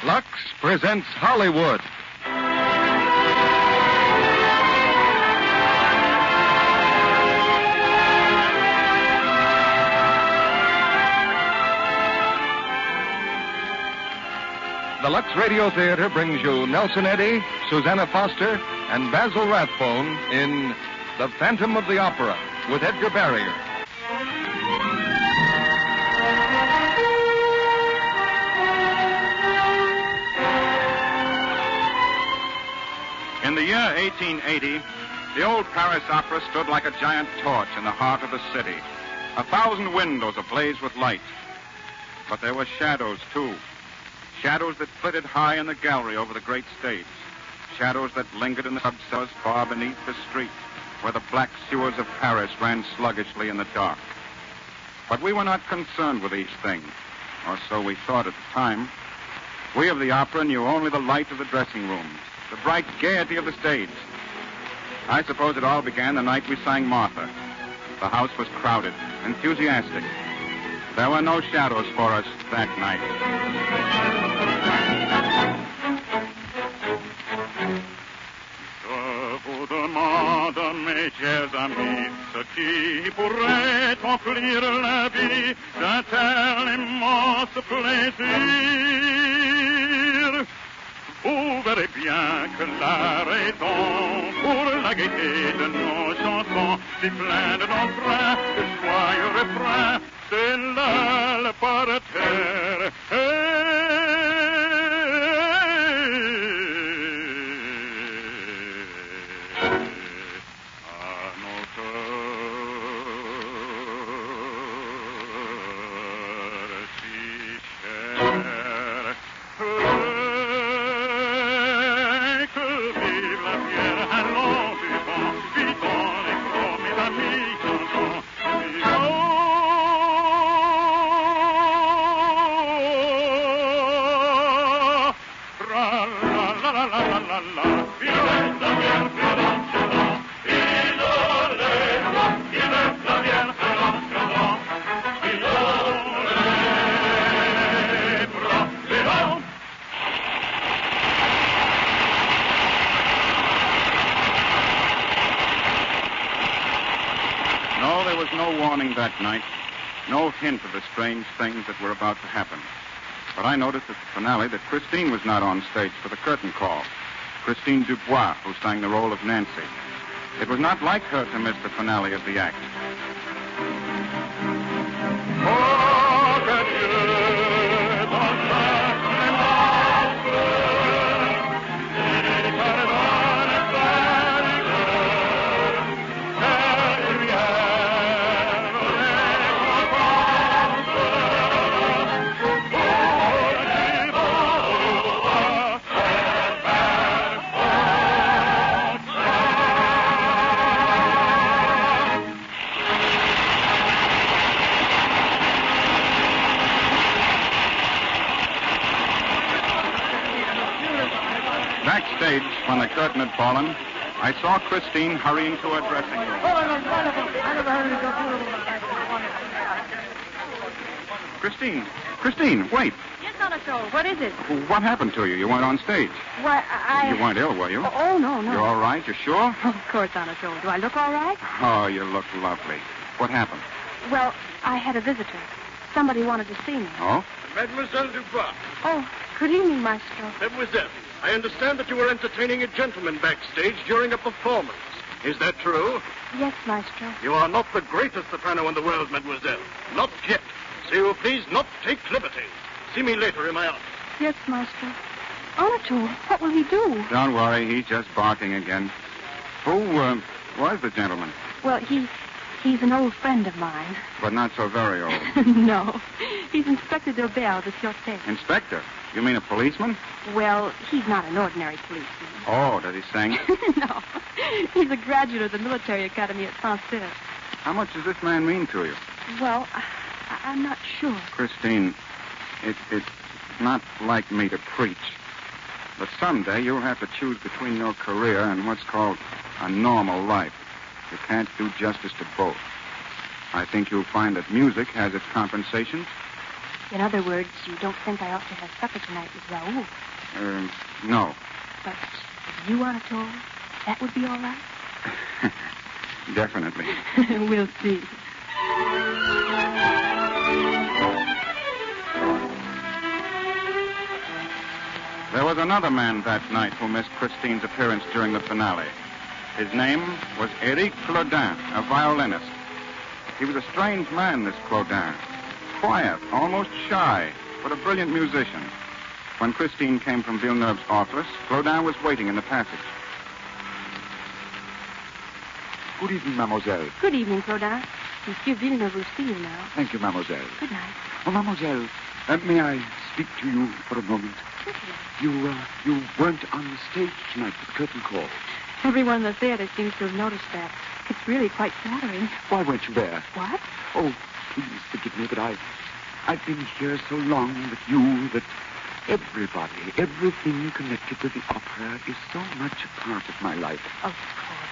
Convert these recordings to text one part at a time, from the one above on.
Lux presents Hollywood. The Lux Radio Theater brings you Nelson Eddy, Susanna Foster, and Basil Rathbone in The Phantom of the Opera with Edgar Barrier. In the year 1880, the old Paris Opera stood like a giant torch in the heart of the city. 1,000 windows ablaze with light. But there were shadows, too. Shadows that flitted high in the gallery over the great stage. Shadows that lingered in the subcellars far beneath the street, where the black sewers of Paris ran sluggishly in the dark. But we were not concerned with these things, or so we thought at the time. We of the opera knew only the light of the dressing rooms, the bright gaiety of the stage. I suppose it all began the night we sang Martha. The house was crowded, enthusiastic. There were no shadows for us that night. Je vous demande, mes chers amis, ce qui pourrait remplir la vie d'un tel immense plaisir. Vous verrez bien que la raison pour la gaieté de nos chansons, si pleine d'entrain, de joyeux refrains, c'est là le parterre. No, there was no warning that night, no hint of the strange things that were about to happen. But I noticed at the finale that Christine was not on stage for the curtain call. Christine Dubois, who sang the role of Nancy. It was not like her to miss the finale of the act. Backstage, when the curtain had fallen, I saw Christine hurrying to her dressing room. Christine, wait. Yes, Anatole, what is it? What happened to you? You weren't on stage. Why, You weren't ill, were you? Oh, no. You're all right? You sure? Of course, Anatole. Do I look all right? Oh, you look lovely. What happened? Well, I had a visitor. Somebody wanted to see me. Oh? Mademoiselle Dubois. Oh, good evening, Maestro. Mademoiselle, I understand that you were entertaining a gentleman backstage during a performance. Is that true? Yes, Maestro. You are not the greatest soprano in the world, mademoiselle. Not yet. So you will please not take liberties. See me later in my office. Yes, Maestro. Anatole, what will he do? Don't worry, he's just barking again. Who was the gentleman? Well, he's an old friend of mine. But not so very old. No. He's Inspector Delbert of the Sûreté. Inspector? You mean a policeman? Well, he's not an ordinary policeman. Oh, does he sing? No. He's a graduate of the military academy at Saint-Cyr. How much does this man mean to you? Well, I'm not sure. Christine, it's not like me to preach. But someday you'll have to choose between your career and what's called a normal life. You can't do justice to both. I think you'll find that music has its compensations, In other words, you don't think I ought to have supper tonight with Raoul. No. But if you want it all, that would be all right? Definitely. We'll see. There was another man that night who missed Christine's appearance during the finale. His name was Eddy Claudin, a violinist. He was a strange man, this Claudin. Quiet, almost shy, but a brilliant musician. When Christine came from Villeneuve's office, Claudin was waiting in the passage. Good evening, mademoiselle. Good evening, Claudin. Monsieur Villeneuve will see you now. Thank you, mademoiselle. Good night. Oh, mademoiselle, may I speak to you for a moment? Certainly. You weren't on the stage tonight for the curtain call. Everyone in the theater seems to have noticed that. It's really quite flattering. Why weren't you there? What? Oh, please forgive me, but I've been here so long with you that everybody, everything connected with the opera is so much a part of my life. Of course.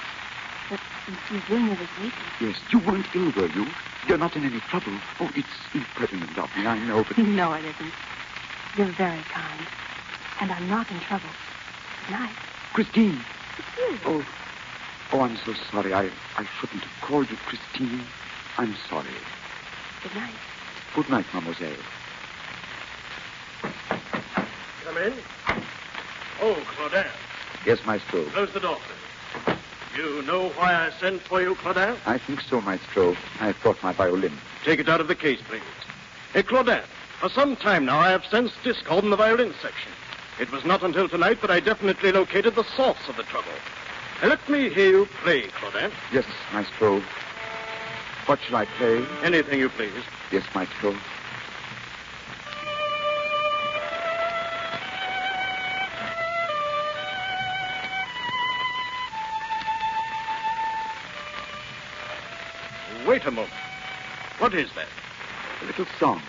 But Monsieur Villeneuve is waiting. Yes, you weren't ill, were you? You're not in any trouble. Oh, it's impertinent of me, I know, but... No, it isn't. You're very kind. And I'm not in trouble. Good night. Christine. It's you. Oh, I'm so sorry. I shouldn't have called you Christine. I'm sorry. Good night. Good night, mademoiselle. Come in. Oh, Claudin. Yes, maestro. Close the door. You know why I sent for you, Claudin? I think so, maestro. I've brought my violin. Take it out of the case, please. Hey, Claudin, for some time now I have sensed discord in the violin section. It was not until tonight that I definitely located the source of the trouble. Let me hear you play, Claudin. Yes, maestro. What shall I play? Anything you please. Yes, maestro. Wait a moment. What is that? A little song.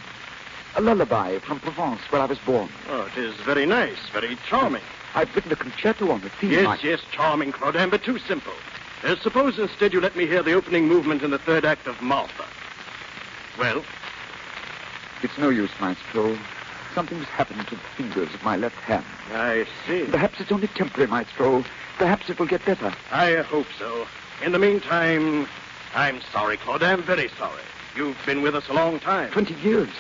A lullaby from Provence, where I was born. Oh, it is very nice, very charming. I've written a concerto on the theme. Yes, charming, Claudin, but too simple. Suppose instead you let me hear the opening movement in the third act of Martha. Well? It's no use, maestro. Something's happened to the fingers of my left hand. I see. Perhaps it's only temporary, maestro. Perhaps it will get better. I hope so. In the meantime, I'm sorry, Claudin, very sorry. You've been with us a long time. 20 years.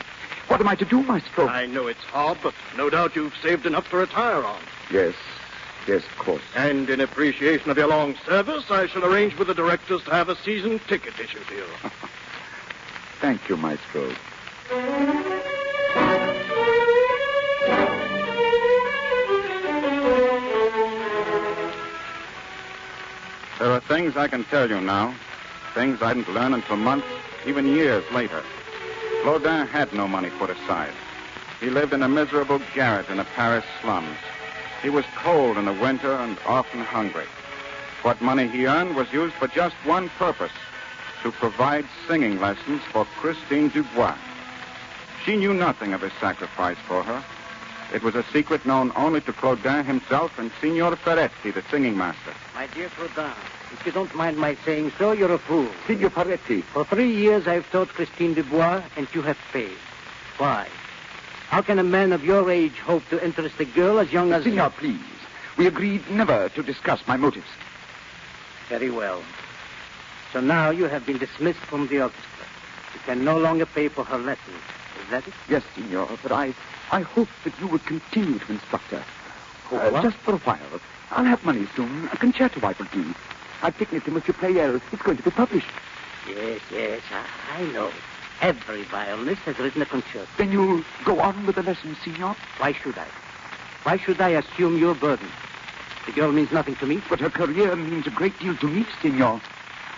What am I to do, maestro? I know it's hard, but no doubt you've saved enough to retire on. Yes, of course. And in appreciation of your long service, I shall arrange with the directors to have a season ticket issued to you. Thank you, maestro. There are things I can tell you now, things I didn't learn until months, even years later. Claudin had no money put aside. He lived in a miserable garret in the Paris slums. He was cold in the winter and often hungry. What money he earned was used for just one purpose, to provide singing lessons for Christine Dubois. She knew nothing of his sacrifice for her. It was a secret known only to Claudin himself and Signor Ferretti, the singing master. My dear Claudin, if you don't mind my saying so, you're a fool. Signor Ferretti. For 3 years I've taught Christine Dubois, and you have paid. Why? How can a man of your age hope to interest a girl as young as... Signor, please. We agreed never to discuss my motives. Very well. So now you have been dismissed from the orchestra. You can no longer pay for her lessons. Is that it? Yes, Signor, but I hope that you would continue to instruct her. What? Just for a while. I'll have money soon. A concerto I will do. I've taken it to Monsieur Pleyel. It's going to be published. Yes, I know. Every violinist has written a concerto. Then you'll go on with the lessons, Signor? Why should I? Why should I assume your burden? The girl means nothing to me. But her career means a great deal to me, Signor.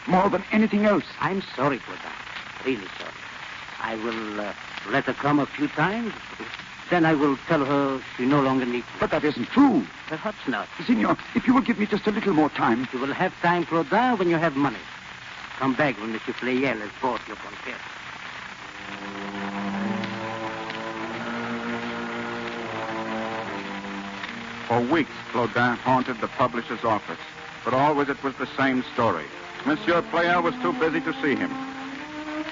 More than anything else. I'm sorry for that. Really sorry. I will let her come a few times. Then I will tell her she no longer needs me. But that isn't true. Perhaps not. Signor, if you will give me just a little more time. You will have time, Claudin, when you have money. Come back when Monsieur Pleyel has bought your concerto. For weeks, Claudin haunted the publisher's office, but always it was the same story. Monsieur Pleyel was too busy to see him.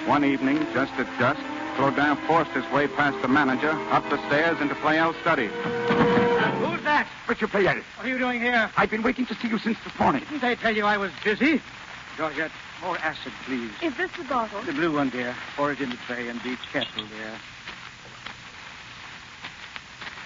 One evening, just at dusk, Claudin forced his way past the manager, up the stairs into Pleyel's study. Who's that? Monsieur Pleyel, What are you doing here? I've been waiting to see you since this morning. Didn't I tell you I was busy? Georgette, more acid, please. Is this the bottle? The blue one, dear. Pour it in the tray and be careful, dear.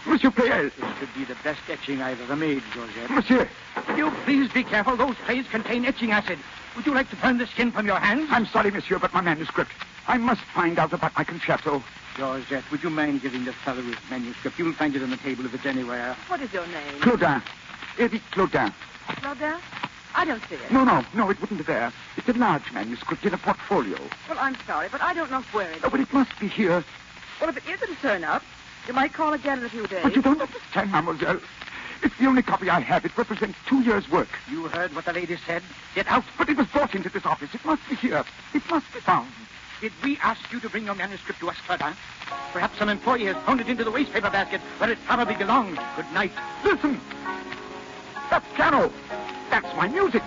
Monsieur Pleyel. This could be the best etching I've ever made, Georgette. Monsieur. Will you please be careful? Those trays contain etching acid. Would you like to burn the skin from your hands? I'm sorry, monsieur, but my manuscript. I must find out about my concerto. Georgette, would you mind giving the fellow his manuscript? You'll find it on the table if it's anywhere. What is your name? Claudin. Eddy Claudin. Claudin? I don't see it. No, it wouldn't be there. It's a large manuscript in a portfolio. Well, I'm sorry, but I don't know where it is. Oh, but it must be here. Well, if it isn't turn up, you might call again in a few days. But you don't understand, mademoiselle. It's the only copy I have. It represents 2 years' work. You heard what the lady said? Get out. But it was brought into this office. It must be here. It must be found. Did we ask you to bring your manuscript to us, Claudin? Perhaps some employee has thrown it into the wastepaper basket where it probably belonged. Good night. Listen. That piano. That's my music.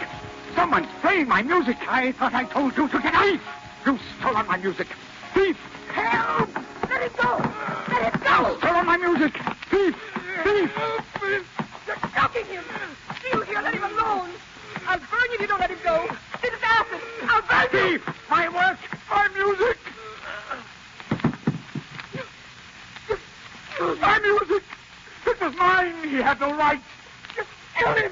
Someone's playing my music. I thought I told you to get out. You stole on my music. Thief! Help! Let it go! Let it go! You stole on my music. Thief! Thief! You're choking him! See you here, let him alone! I'll burn you if you don't let him go! This is acid! I'll burn you! Thief! My work! My music! My music! It was mine! He had no right! Just kill him!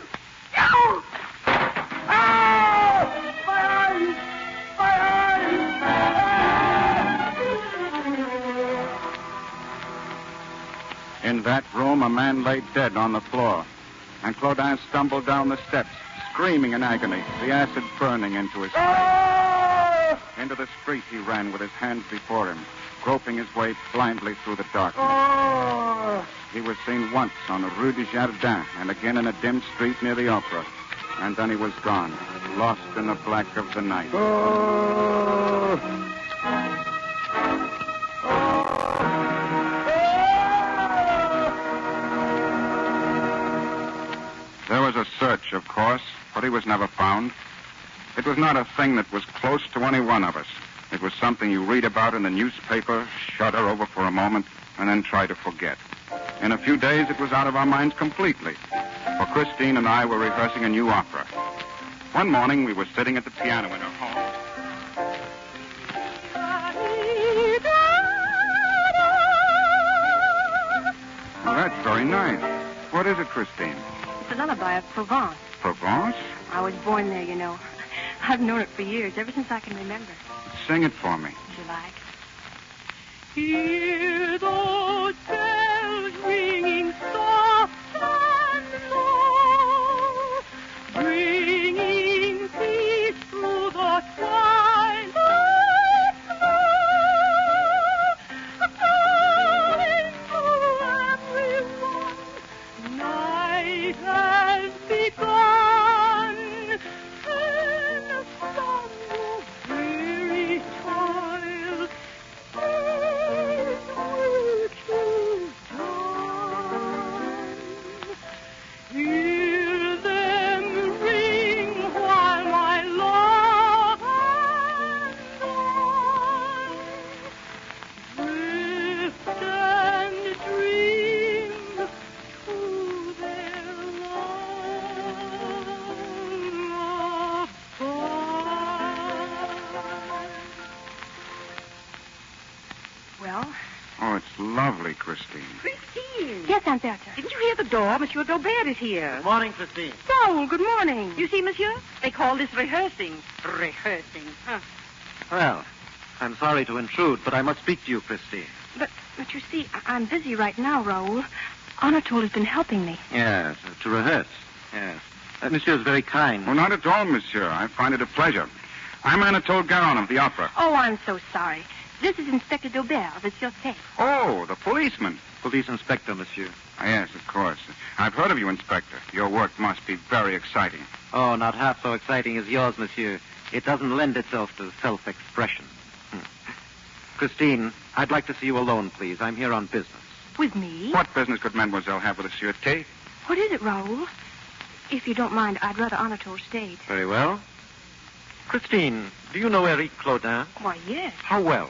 No! Ow! My eyes! My eyes! In that room, a man lay dead on the floor, and Claudin stumbled down the steps, screaming in agony, the acid burning into his face. Into the street he ran with his hands before him, groping his way blindly through the darkness. He was seen once on the Rue du Jardin and again in a dim street near the Opera. And then he was gone, lost in the black of the night. There was a search, of course, but he was never found. It was not a thing that was close to any one of us. It was something you read about in the newspaper, shudder over for a moment, and then try to forget. In a few days, it was out of our minds completely. For Christine and I were rehearsing a new opera. One morning, we were sitting at the piano in her home. Well, that's very nice. What is it, Christine? It's a lullaby of Provence. Provence? I was born there, you know. I've known it for years, ever since I can remember. Sing it for me. Would you like? Hear those bells ringing soft and low, bringing peace through the twilight snow, calling to everyone, night has begun, and from your weary toil, hear them ring while my love and I drift and dream to their long abide. Well? Oh, it's lovely, Christine. Christine! Yes, Aunt Bertha. Didn't you hear the door? Monsieur Daubert is here. Good morning, Christine. Raoul, good morning. You see, monsieur? They call this rehearsing. Rehearsing, huh? Well, I'm sorry to intrude, but I must speak to you, Christine. But you see, I'm busy right now, Raoul. Anatole has been helping me. Yes, to rehearse. Yes. Monsieur is very kind. Oh, not at all, monsieur. I find it a pleasure. I'm Anatole Garon of the opera. Oh, I'm so sorry. This is Inspector Daubert of the Sûreté. Oh, the policeman. Police inspector, monsieur. Yes, of course. I've heard of you, Inspector. Your work must be very exciting. Oh, not half so exciting as yours, monsieur. It doesn't lend itself to self-expression. Christine, I'd like to see you alone, please. I'm here on business. With me? What business could mademoiselle have with the Sûreté? What is it, Raoul? If you don't mind, I'd rather Anatole stayed. Very well. Christine, do you know Eric Claudin? Why, yes. How well?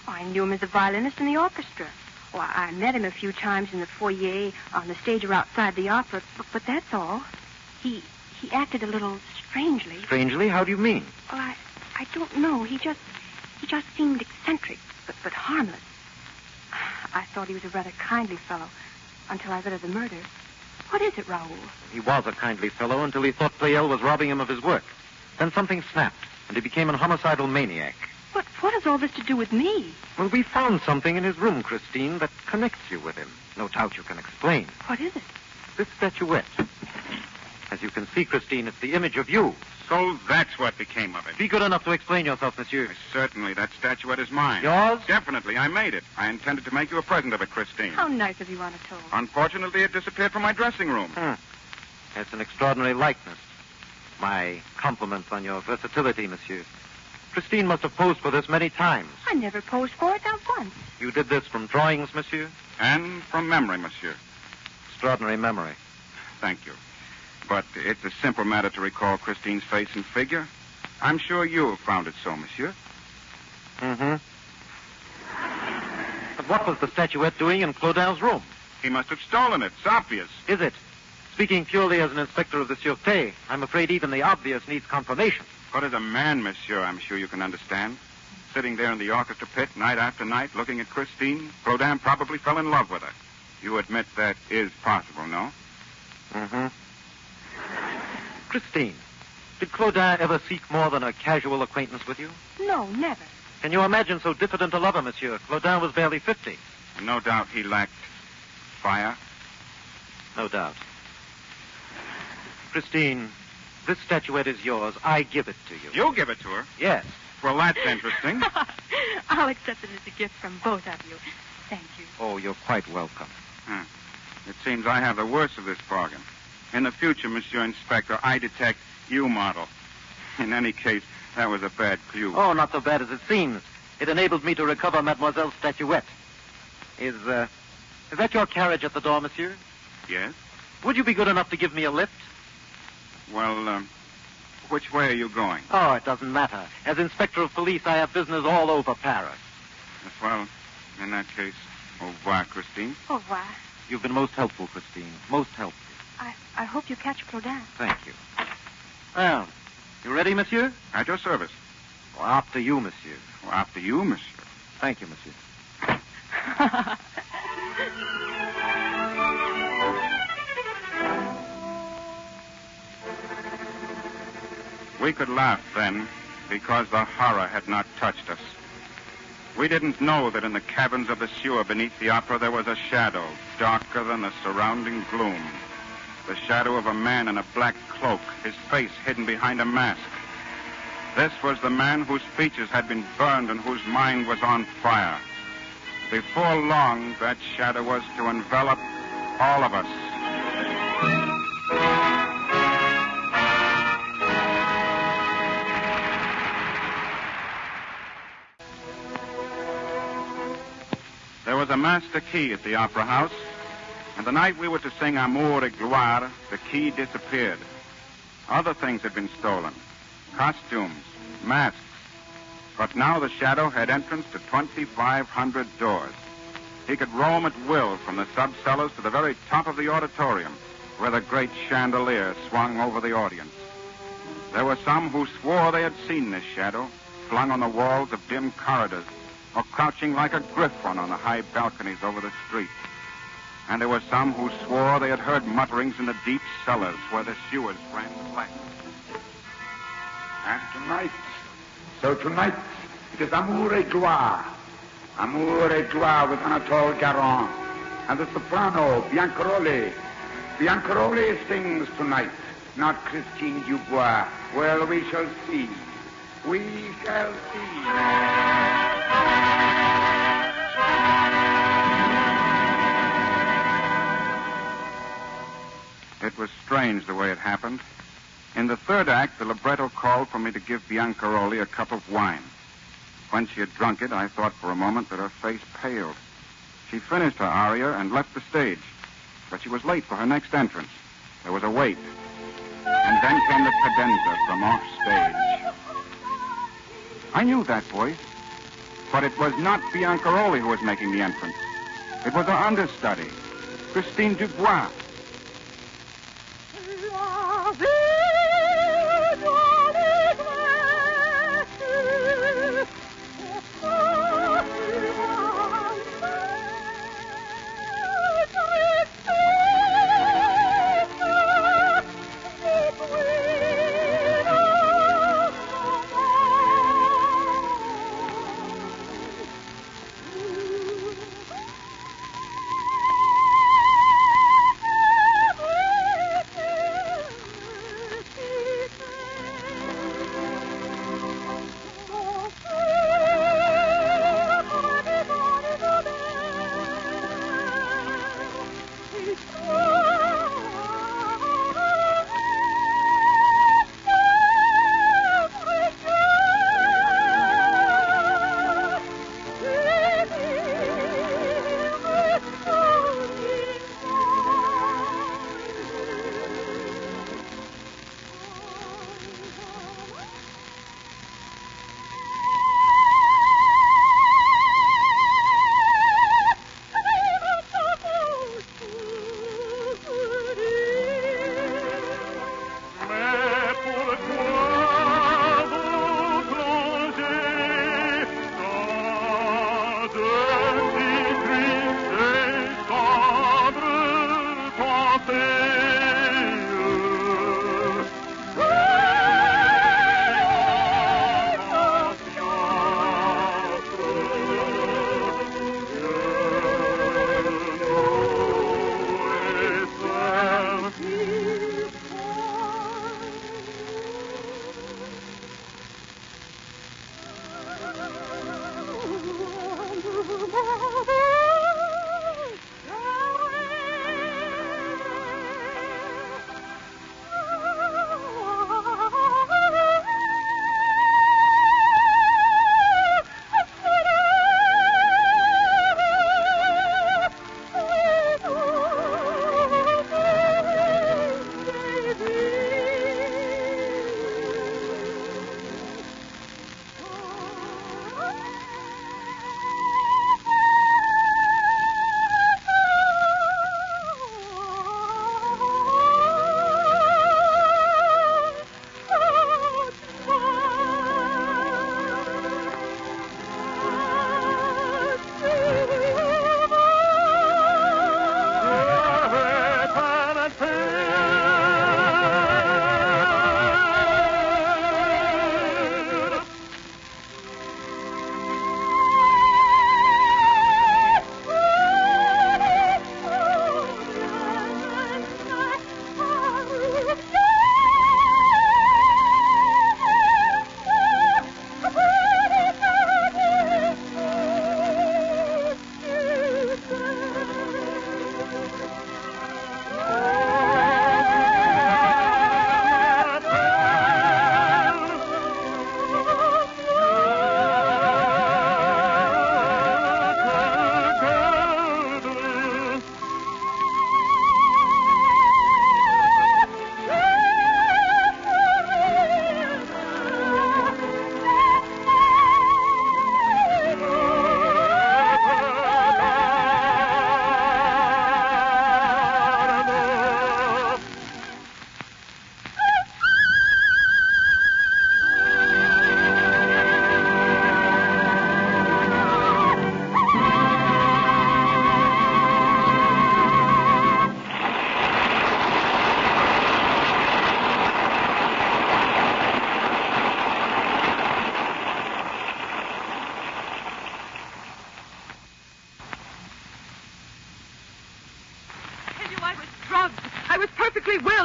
I knew him as a violinist in the orchestra. Oh, I met him a few times in the foyer, on the stage or outside the opera, but that's all. He acted a little strangely. Strangely? How do you mean? Well, I don't know. He just seemed eccentric, but harmless. I thought he was a rather kindly fellow until I read of the murder. What is it, Raoul? He was a kindly fellow until he thought Pleyel was robbing him of his work. Then something snapped, and he became an homicidal maniac. But what has all this to do with me? Well, we found something in his room, Christine, that connects you with him. No doubt you can explain. What is it? This statuette. As you can see, Christine, it's the image of you. So that's what became of it. Be good enough to explain yourself, monsieur. Certainly, that statuette is mine. Yours? Definitely, I made it. I intended to make you a present of it, Christine. How nice of you, Anatole. Unfortunately, it disappeared from my dressing room. It's an extraordinary likeness. My compliments on your versatility, monsieur. Christine must have posed for this many times. I never posed for it, not once. You did this from drawings, monsieur? And from memory, monsieur. Extraordinary memory. Thank you. But it's a simple matter to recall Christine's face and figure. I'm sure you have found it so, monsieur. Mm-hmm. But what was the statuette doing in Claudin's room? He must have stolen it. It's obvious. Is it? Speaking purely as an inspector of the Sûreté, I'm afraid even the obvious needs confirmation. But as a man, monsieur, I'm sure you can understand. Sitting there in the orchestra pit night after night looking at Christine, Claudin probably fell in love with her. You admit that is possible, no? Mm-hmm. Christine, did Claudin ever seek more than a casual acquaintance with you? No, never. Can you imagine so diffident a lover, monsieur? Claudin was barely 50. No doubt he lacked fire. No doubt. Christine, this statuette is yours. I give it to you. You'll give it to her? Yes. Well, that's interesting. I'll accept it as a gift from both of you. Thank you. Oh, you're quite welcome. It seems I have the worst of this bargain. In the future, Monsieur Inspector, I detect you model. In any case, that was a bad clue. Oh, not so bad as it seems. It enabled me to recover Mademoiselle's statuette. Is that your carriage at the door, monsieur? Yes? Would you be good enough to give me a lift? Well, which way are you going? Oh, it doesn't matter. As inspector of police, I have business all over Paris. Yes, well, in that case, au revoir, Christine. Au revoir. You've been most helpful, Christine. Most helpful. I hope you catch Claudin. Thank you. Well, you ready, monsieur? At your service. Well, after you, monsieur. Well, after you, monsieur. Thank you, monsieur. We could laugh then because the horror had not touched us. We didn't know that in the caverns of the sewer beneath the opera there was a shadow darker than the surrounding gloom. The shadow of a man in a black cloak, his face hidden behind a mask. This was the man whose features had been burned and whose mind was on fire. Before long, that shadow was to envelop all of us. There was a master key at the opera house, and the night we were to sing Amour et Gloire, the key disappeared. Other things had been stolen. Costumes, masks. But now the shadow had entrance to 2,500 doors. He could roam at will from the sub-cellars to the very top of the auditorium, where the great chandelier swung over the audience. There were some who swore they had seen this shadow, flung on the walls of dim corridors, or crouching like a griffon on the high balconies over the street. And there were some who swore they had heard mutterings in the deep cellars where the sewers ran black. And tonight, it is Amour et Gloire. Amour et Gloire with Anatole Garon. And the soprano, Biancaroli. Biancaroli sings tonight, not Christine Dubois. Well, we shall see. We shall see. It was strange the way it happened. In the third act, the libretto called for me to give Biancaroli a cup of wine. When she had drunk it, I thought for a moment that her face paled. She finished her aria and left the stage, but she was late for her next entrance. There was a wait. And then came the cadenza from off stage. I knew that voice. But it was not Biancaroli who was making the entrance. It was her understudy, Christine Dubois.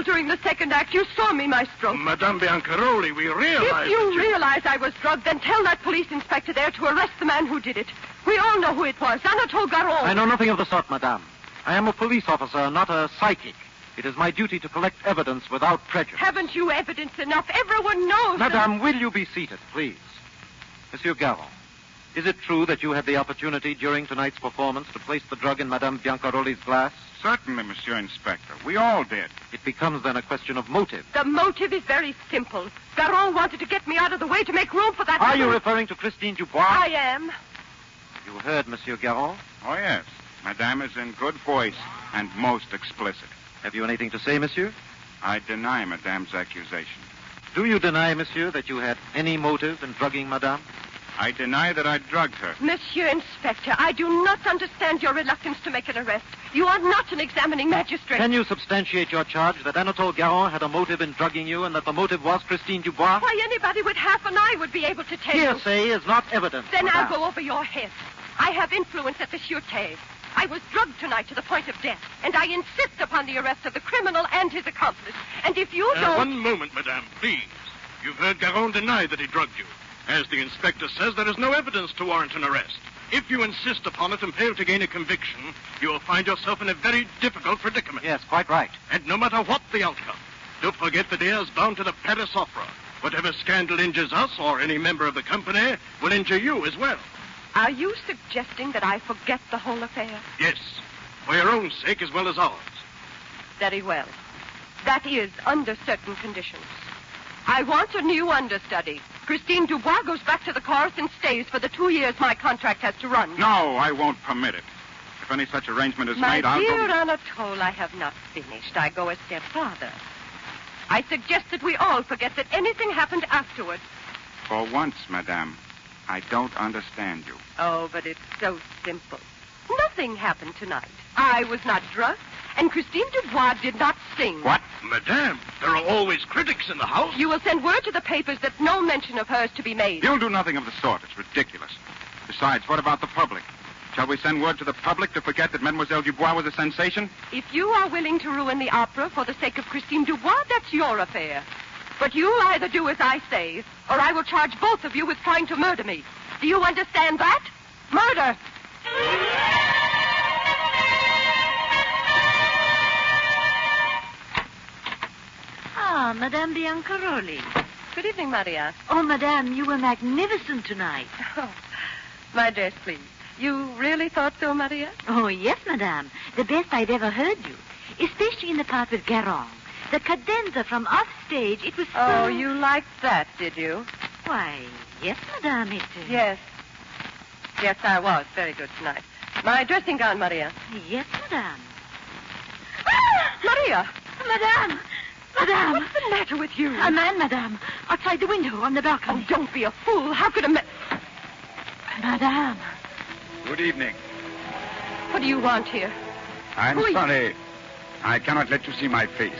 During the second act, you saw me, Maestro. Madame Biancaroli, we realize If you realize I was drugged, then tell that police inspector there to arrest the man who did it. We all know who it was. Anatole Garon. I know nothing of the sort, madame. I am a police officer, not a psychic. It is my duty to collect evidence without prejudice. Haven't you evidence enough? Everyone knows. Madame, will you be seated, please? Monsieur Garon, is it true that you had the opportunity during tonight's performance to place the drug in Madame Biancaroli's glass? Certainly, Monsieur Inspector. We all did. It becomes then a question of motive. The motive is very simple. Garon wanted to get me out of the way to make room for that... Are you referring to Christine Dubois? I am. You heard Monsieur Garon? Oh, yes. Madame is in good voice and most explicit. Have you anything to say, monsieur? I deny Madame's accusation. Do you deny, monsieur, that you had any motive in drugging Madame? I deny that I drugged her. Monsieur Inspector, I do not understand your reluctance to make an arrest. You are not an examining magistrate. Can you substantiate your charge that Anatole Garon had a motive in drugging you and that the motive was Christine Dubois? Why, anybody with half an eye would be able to tell you. Hearsay is not evidence. Then Madame. I'll go over your head. I have influence at the Sûreté. I was drugged tonight to the point of death, and I insist upon the arrest of the criminal and his accomplice. And if you don't... One moment, madame, please. You've heard Garon deny that he drugged you. As the inspector says, there is no evidence to warrant an arrest. If you insist upon it and fail to gain a conviction, you will find yourself in a very difficult predicament. Yes, quite right. And no matter what the outcome, don't forget that he is bound to the Paris Opera. Whatever scandal injures us or any member of the company will injure you as well. Are you suggesting that I forget the whole affair? Yes, for your own sake as well as ours. Very well. That is, under certain conditions. I want a new understudy. Christine Dubois goes back to the chorus and stays for the 2 years my contract has to run. No, I won't permit it. If any such arrangement is made, I'll My dear go... Anatole, I have not finished. I go a step farther. I suggest that we all forget that anything happened afterwards. For once, Madame, I don't understand you. Oh, but it's so simple. Nothing happened tonight. I was not drugged, and Christine Dubois did not sing. What? Madame, there are always critics in the house. You will send word to the papers that no mention of her is to be made. You'll do nothing of the sort. It's ridiculous. Besides, what about the public? Shall we send word to the public to forget that Mademoiselle Dubois was a sensation? If you are willing to ruin the opera for the sake of Christine Dubois, that's your affair. But you'll either do as I say, or I will charge both of you with trying to murder me. Do you understand that? Murder! Ah, Madame Biancaroli. Good evening, Maria. Oh, Madame, you were magnificent tonight. Oh, my dress, please. You really thought so, Maria? Oh, yes, Madame. The best I've ever heard you. Especially in the part with Garon. The cadenza from off stage, it was so... Oh, you liked that, did you? Why, yes, Madame, it... Yes. Yes, I was very good tonight. My dressing gown, Maria. Yes, Madame. Ah! Maria! Madame! Madame! What's the matter with you? A man, Madame, outside the window on the balcony. Oh, don't be a fool. How could a man... Madame. Good evening. What do you want here? I'm Who are you? sorry. I cannot let you see my face.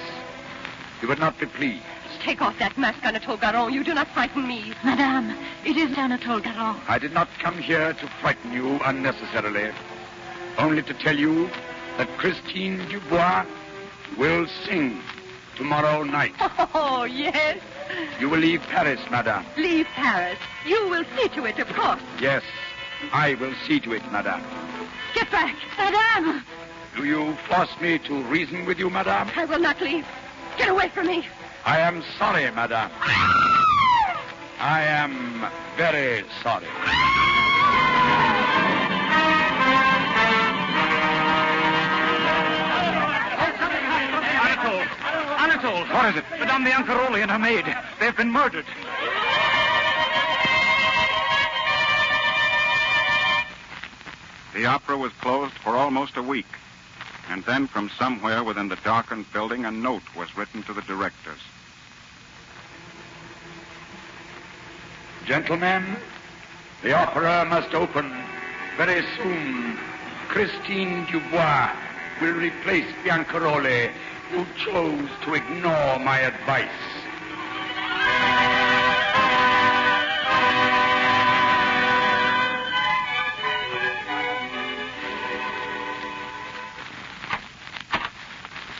You would not be pleased. Take off that mask, Anatole Garon. You do not frighten me. Madame, it is Anatole Garon. I did not come here to frighten you unnecessarily. Only to tell you that Christine Dubois will sing tomorrow night. Oh, yes. You will leave Paris, madame. Leave Paris. You will see to it, of course. Yes, I will see to it, madame. Get back. Madame! Do you force me to reason with you, madame? I will not leave. Get away from me. I am sorry, madame. I am very sorry. Anatole! What is it? Madame Biancaroli and her maid. They've been murdered. The opera was closed for almost a week. And then from somewhere within the darkened building, a note was written to the directors. Gentlemen, the opera must open very soon. Christine Dubois will replace Biancaroli, who chose to ignore my advice.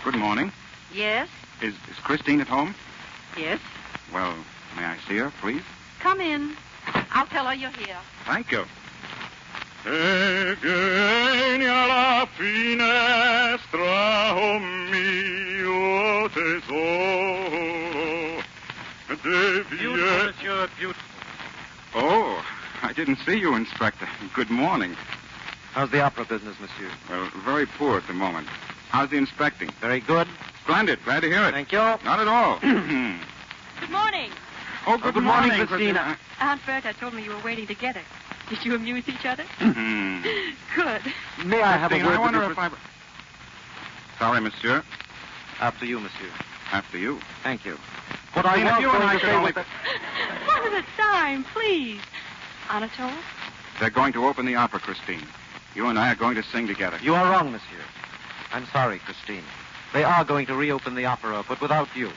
Good morning. Yes? Is Christine at home? Yes? Well, may I see her, please? Come in. I'll tell her you're here. Thank you. E vieni alla finestra, oh mio tesoro. Beautiful, monsieur, beautiful. Oh, I didn't see you, Inspector. Good morning. How's the opera business, monsieur? Well, very poor at the moment. How's the inspecting? Very good. Splendid. Glad to hear it. Thank you. Not at all. Good morning. Oh, good morning, Christina. Aunt Bertha told me you were waiting to get her. Did you amuse each other? Good. May I have a Christine, word I wonder with if I... Sorry, monsieur. After you, monsieur. After you. Thank you. What I I was you and going I to could say only... was that... One at a time, please. Anatole? They're going to open the opera, Christine. You and I are going to sing together. You are wrong, monsieur. I'm sorry, Christine. They are going to reopen the opera, but without you.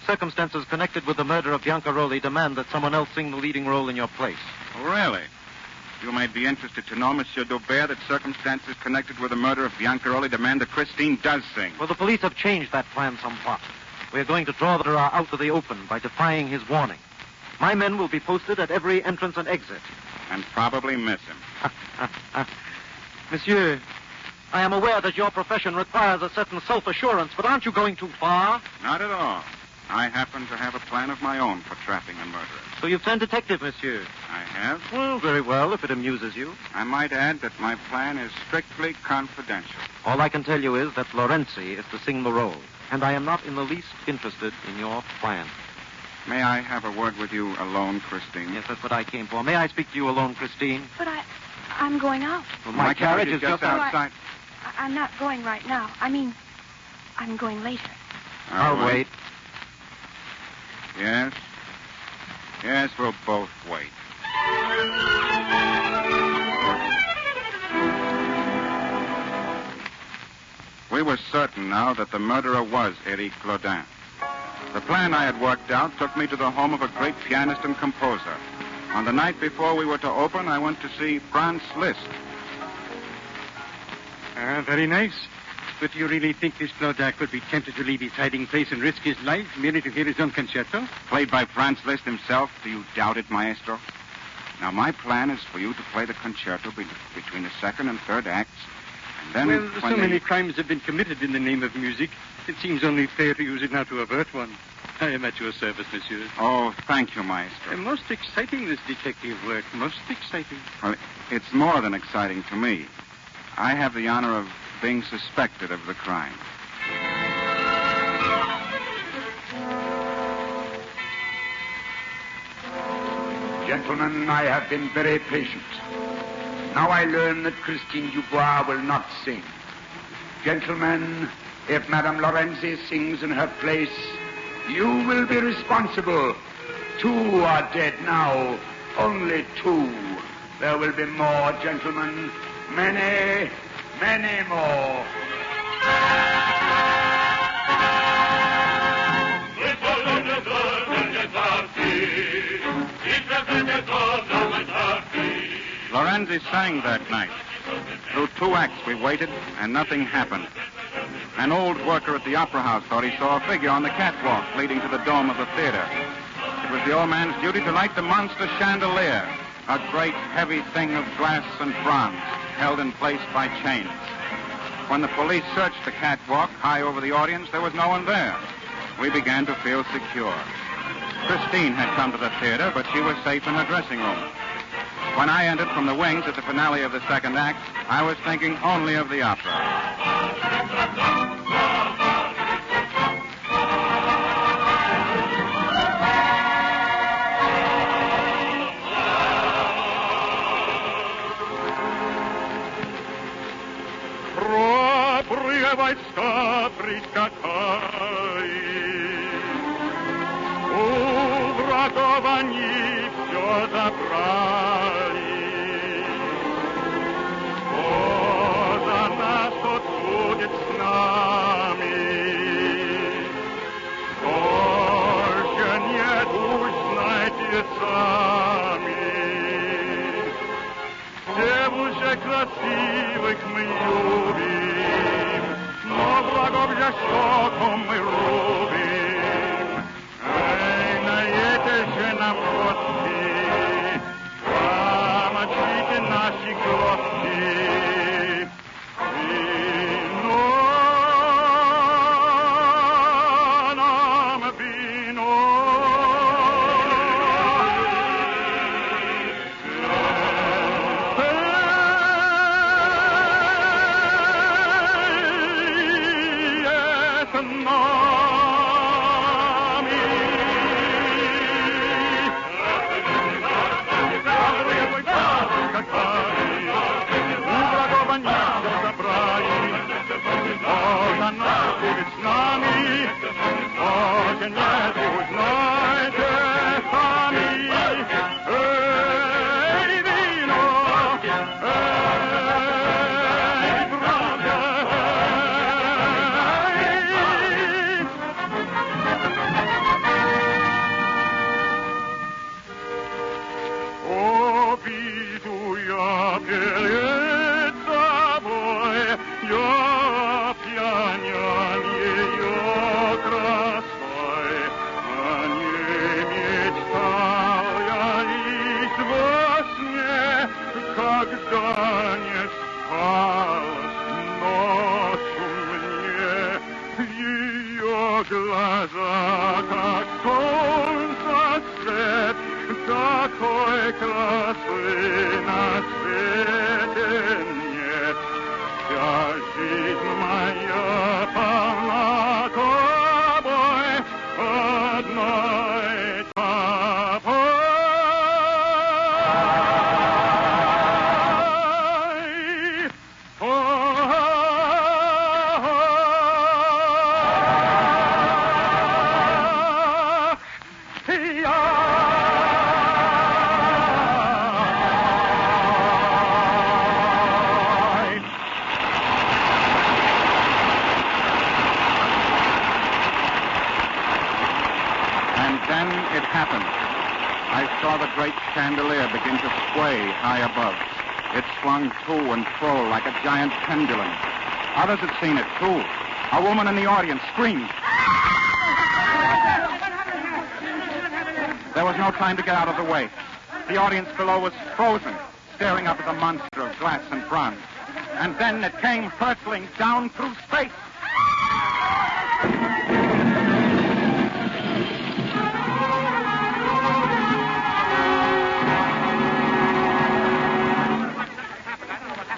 Circumstances connected with the murder of Biancaroli demand that someone else sing the leading role in your place. Really? You might be interested to know, Monsieur Daubert, that circumstances connected with the murder of Biancaroli demand that Christine does sing. Well, the police have changed that plan somewhat. We are going to draw the Dara out to the open by defying his warning. My men will be posted at every entrance and exit. And probably miss him. Monsieur, I am aware that your profession requires a certain self-assurance, but aren't you going too far? Not at all. I happen to have a plan of my own for trapping a murderer. So you've turned detective, monsieur? I have. Well, very well, if it amuses you. I might add that my plan is strictly confidential. All I can tell you is that Lorenzi is to sing the role, and I am not in the least interested in your plan. May I have a word with you alone, Christine? Yes, that's what I came for. May I speak to you alone, Christine? But I'm going out. Well, my carriage is just outside. I'm not going right now. I mean, I'm going later. I'll wait. Yes? Yes, we'll both wait. We were certain now that the murderer was Eddy Claudin. The plan I had worked out took me to the home of a great pianist and composer. On the night before we were to open, I went to see Franz Liszt. Very nice. But do you really think this Claudin could be tempted to leave his hiding place and risk his life merely to hear his own concerto? Played by Franz Liszt himself. Do you doubt it, maestro? Now, my plan is for you to play the concerto between the second and third acts. And then Well, so many crimes have been committed in the name of music. It seems only fair to use it now to avert one. I am at your service, monsieur. Oh, thank you, maestro. Most exciting, this detective work. Most exciting. Well, it's more than exciting to me. I have the honor of being suspected of the crime. Gentlemen, I have been very patient. Now I learn that Christine Dubois will not sing. Gentlemen, if Madame Lorenzi sings in her place, you will be responsible. 2 are dead now. Only 2. There will be more, gentlemen. Many, many more. Lorenzi sang that night. Through 2 acts we waited, and nothing happened. An old worker at the opera house thought he saw a figure on the catwalk leading to the dome of the theater. It was the old man's duty to light the monster chandelier, a great heavy thing of glass and bronze, held in place by chains. When the police searched the catwalk high over the audience, there was no one there. We began to feel secure. Christine had come to the theater, but she was safe in her dressing room. When I entered from the wings at the finale of the second act, I was thinking only of the opera. Войска прискакали, у врагов они все забрали. Что за нас тут будет с нами? Только нет, уж знайте сами. Девушек красивых мы любим, но врагов жестоком мы рубим. Эй, на это же нам хватит. глаза, как солнце свет, такой красы на свете нет. Вся жизнь моя полна тобой, одной тобой. Then it happened. I saw the great chandelier begin to sway high above. It swung to and fro like a giant pendulum. Others had seen it, too. A woman in the audience screamed. There was no time to get out of the way. The audience below was frozen, staring up at the monster of glass and bronze. And then it came hurtling down through space.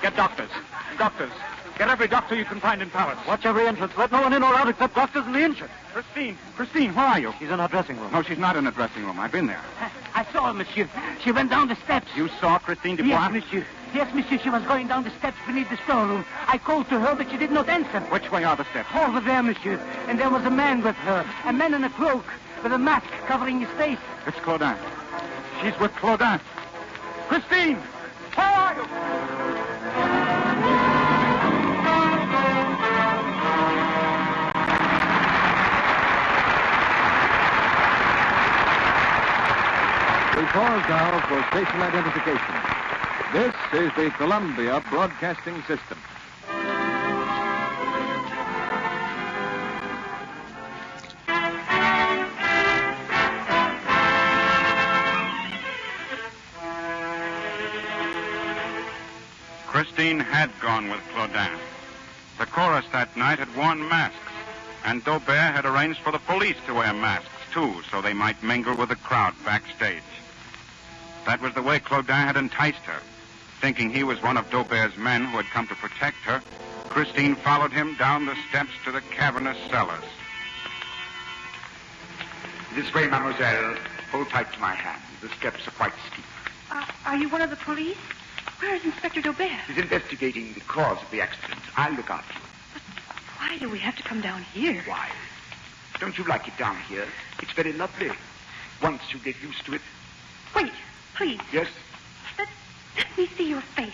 Get doctors. Doctors. Get every doctor you can find in Paris. Watch every entrance. Let no one in or out except doctors and the injured. Christine, where are you? She's in her dressing room. No, she's not in the dressing room. I've been there. I saw her, monsieur. She went down the steps. You saw Christine Dubois? Yes, monsieur. Yes, monsieur. She was going down the steps beneath the storeroom. I called to her, but she did not answer. Which way are the steps? Over there, monsieur. And there was a man with her. A man in a cloak with a mask covering his face. It's Claudin. She's with Claudin. Christine! Where are you? We pause now for station identification. This is the Columbia Broadcasting System. Christine had gone with Claudin. The chorus that night had worn masks, and Daubert had arranged for the police to wear masks, too, so they might mingle with the crowd backstage. That was the way Claudin had enticed her. Thinking he was one of Daubert's men who had come to protect her, Christine followed him down the steps to the cavernous cellars. This way, mademoiselle. Hold tight to my hand. The steps are quite steep. Are you one of the police? Where is Inspector Daubert? He's investigating the cause of the accident. I'll look after you. Why do we have to come down here? Why? Don't you like it down here? It's very lovely. Once you get used to it. Wait, please. Yes? Let me see your face.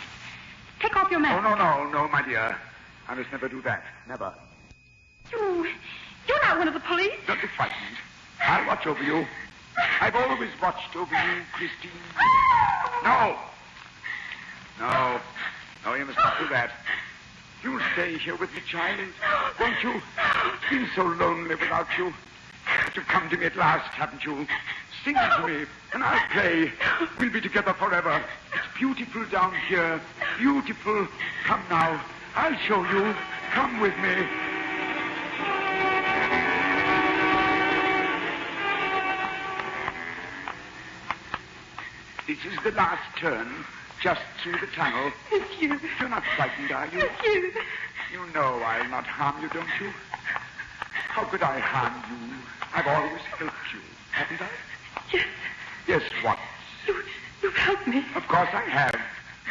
Take off your mask. Oh, no, my dear. I must never do that. Never. You're not one of the police. Don't be frightened. I'll watch over you. I've always watched over you, Christine. No, you must not do that. You'll stay here with me, child, won't you? It's been so lonely without you. But you've come to me at last, haven't you? Sing to me, and I'll play. We'll be together forever. It's beautiful down here. Beautiful. Come now. I'll show you. Come with me. This is the last turn, just through the tunnel. Monsieur. You're not frightened, are you? Monsieur. You know I'll not harm you, don't you? How could I harm you? I've always helped you, haven't I? Yes. Yes, once. You've helped me. Of course I have.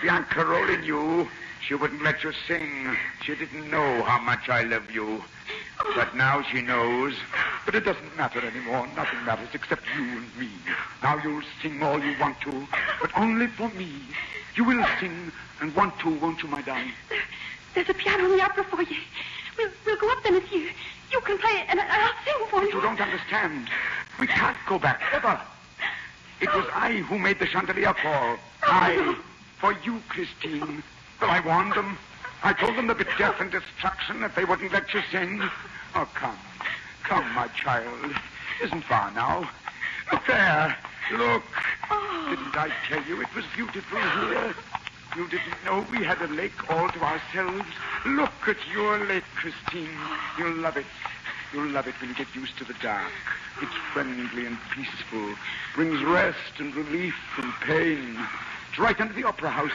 Bianca Rolli knew. She wouldn't let you sing. She didn't know how much I love you. But now she knows. But it doesn't matter anymore. Nothing matters except you and me. Now you'll sing all you want to, but only for me. You will sing and want to, won't you, my darling? There's a piano in the opera foyer. We'll go up there, monsieur. You can play it, and I'll sing for you. You don't understand. We can't go back, ever. It was I who made the chandelier fall. I, for you, Christine. But I warned them. I told them to be death and destruction if they wouldn't let you sing. Oh, come. Come, my child. Isn't far now. Look there. Look. Oh. Didn't I tell you it was beautiful here? You didn't know we had a lake all to ourselves? Look at your lake, Christine. You'll love it. You'll love it when you get used to the dark. It's friendly and peaceful, brings rest and relief from pain. It's right under the opera house,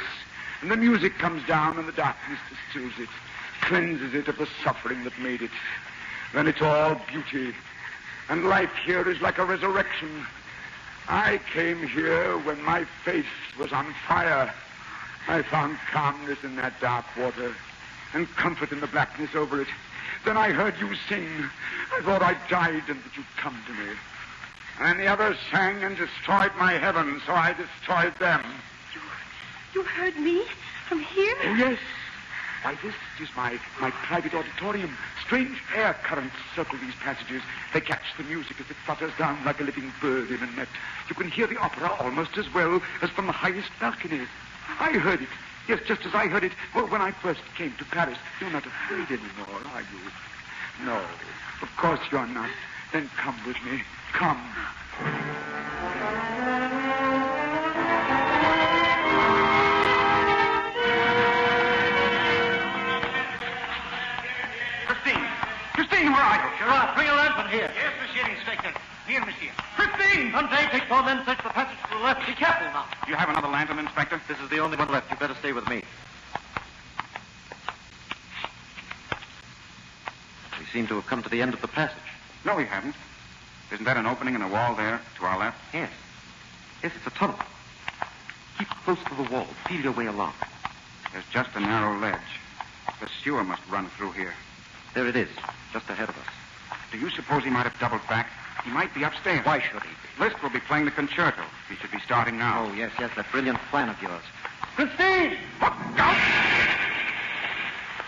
and the music comes down and the darkness distills it, cleanses it of the suffering that made it. Then it's all beauty, and life here is like a resurrection. I came here when my face was on fire. I found calmness in that dark water and comfort in the blackness over it. Then I heard you sing. I thought I died and that you'd come to me. And the others sang and destroyed my heaven, so I destroyed them. You heard me from here? Oh, yes. Why, this is my private auditorium. Strange air currents circle these passages. They catch the music as it flutters down like a living bird in a net. You can hear the opera almost as well as from the highest balcony. I heard it. Yes, just as I heard it when I first came to Paris. You're not afraid anymore, are you? No, of course you're not. Then come with me. Come. Christine, where are you? Gerard, bring a lantern here. Yes, Monsieur Inspector. Here, Monsieur. Christine! Andre, take 4 men, search the passage to the left. Be careful now. Do you have another lantern, Inspector? This is the only one left. You better stay with me. We seem to have come to the end of the passage. No, we haven't. Isn't that an opening in the wall there, to our left? Yes. Yes, it's a tunnel. Keep close to the wall. Feel your way along. There's just a narrow ledge. The sewer must run through here. There it is, just ahead of us. Do you suppose he might have doubled back? He might be upstairs. Why should he? Liszt will be playing the concerto. He should be starting now. Oh, yes, that brilliant plan of yours. Christine! Look out!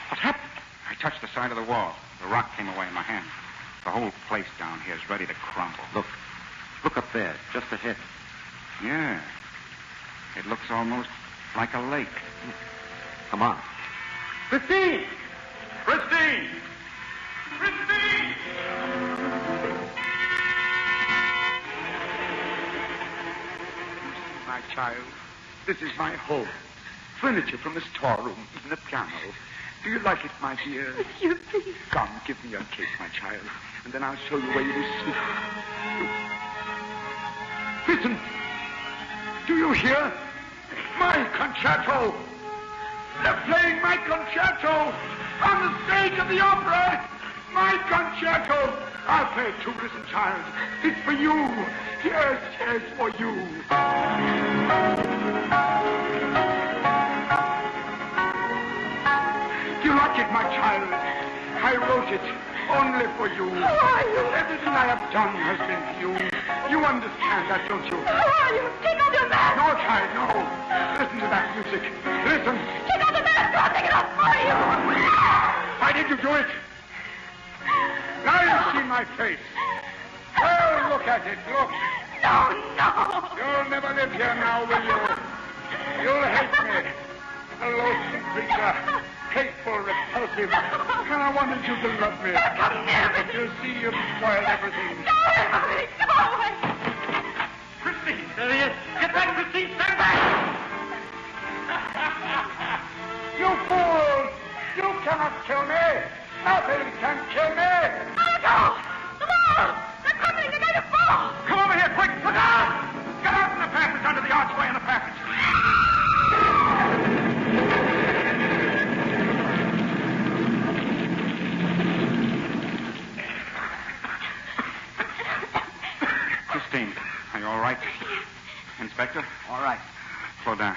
What happened? I touched the side of the wall. The rock came away in my hand. The whole place down here is ready to crumble. Look up there, just ahead. Yeah. It looks almost like a lake. Come on. Christine! Christine! Christine! My child, this is my home. Furniture from the storeroom, even a piano. Do you like it, my dear? Monsieur, please. Come, give me your cake, my child, and then I'll show you where you will sleep. Listen. Do you hear? My concerto! They're playing my concerto on the stage of the opera! My concerto! I'll play it too, listen, child. It's for you. Yes, for you. Do you like it, my child? I wrote it only for you. Who are you? Everything I have done has been for you. You understand that, don't you? Who are you? Take off your mask! No, child, no. Listen to that music. Listen. Take off the mask! I'll take it off for you! Why did you do it? Now you see my face. Well, look at it. Look. No. You'll never live here now, will you? You'll hate me. A loathsome creature. Hateful, repulsive. And I wanted you to love me. Come near me. But you see, you've spoiled everything. Go away. Christine, there he is. Get back, Christine. Stand back. You fools! You cannot kill me. Nothing can kill me. No! The wall! They're coming! They're going to fall! Come over here, quick! Look out! Get out in the passage, under the archway in the passage. Christine, are you all right? Inspector? All right. Claudin,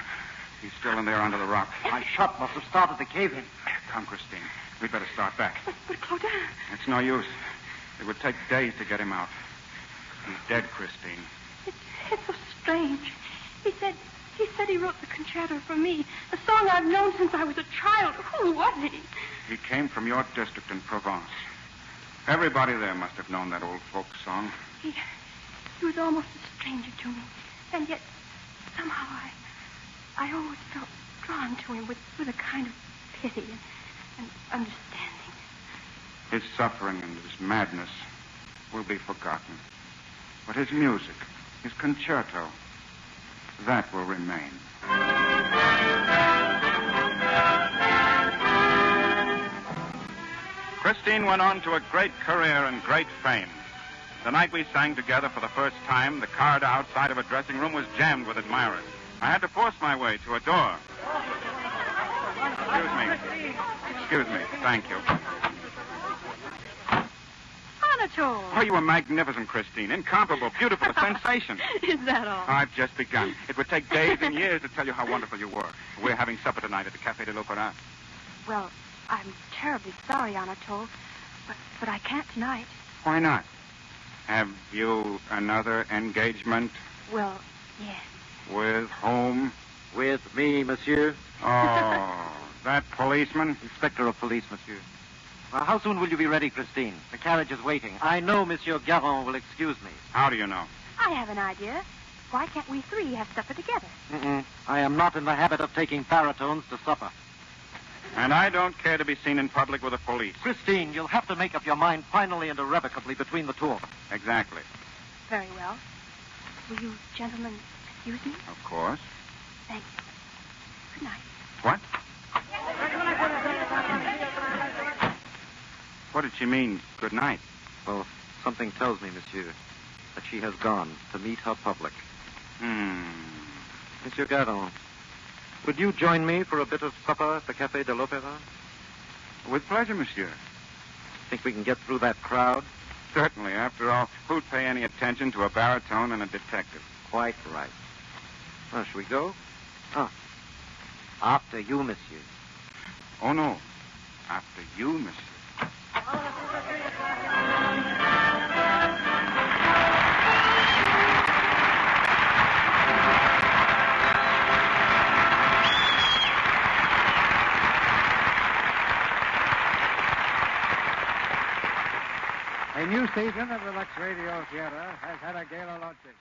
he's still in there under the rock. My shot must have started the cave in. Come, Christine. We'd better start back. But Claudin... It's no use. It would take days to get him out. He's dead, Christine. It's so strange. He said he wrote the concerto for me, a song I've known since I was a child. Who was he? He came from your district in Provence. Everybody there must have known that old folk song. He was almost a stranger to me, and yet somehow I always felt drawn to him with a kind of pity and understanding. His suffering and his madness will be forgotten. But his music, his concerto, that will remain. Chris Christine went on to a great career and great fame. The night we sang together for the first time, the corridor outside of a dressing room was jammed with admirers. I had to force my way to a door. Excuse me. Thank you. Anatole. Oh, you were magnificent, Christine. Incomparable, beautiful, a sensation. Is that all? I've just begun. It would take days and years to tell you how wonderful you were. We're having supper tonight at the Café de l'Opéra. Well, I'm terribly sorry, Anatole, but I can't tonight. Why not? Have you another engagement? Well, yes. With whom? With me, monsieur. Oh, that policeman? Inspector of police, monsieur. How soon will you be ready, Christine? The carriage is waiting. I know Monsieur Garon will excuse me. How do you know? I have an idea. Why can't we three have supper together? I am not in the habit of taking baritones to supper. And I don't care to be seen in public with the police. Christine, you'll have to make up your mind finally and irrevocably between the two of them. Exactly. Very well. Will you gentlemen excuse me? Of course. Thank you. Good night. What? What did she mean, good night? Well, something tells me, monsieur, that she has gone to meet her public. Monsieur Garon, would you join me for a bit of supper at the Café de l'Opéra? With pleasure, monsieur. Think we can get through that crowd? Certainly. After all, who'd pay any attention to a baritone and a detective? Quite right. Well, shall we go? After you, monsieur. Oh, no. After you, monsieur. A new season of the Lux Radio Theater has had a gala launching.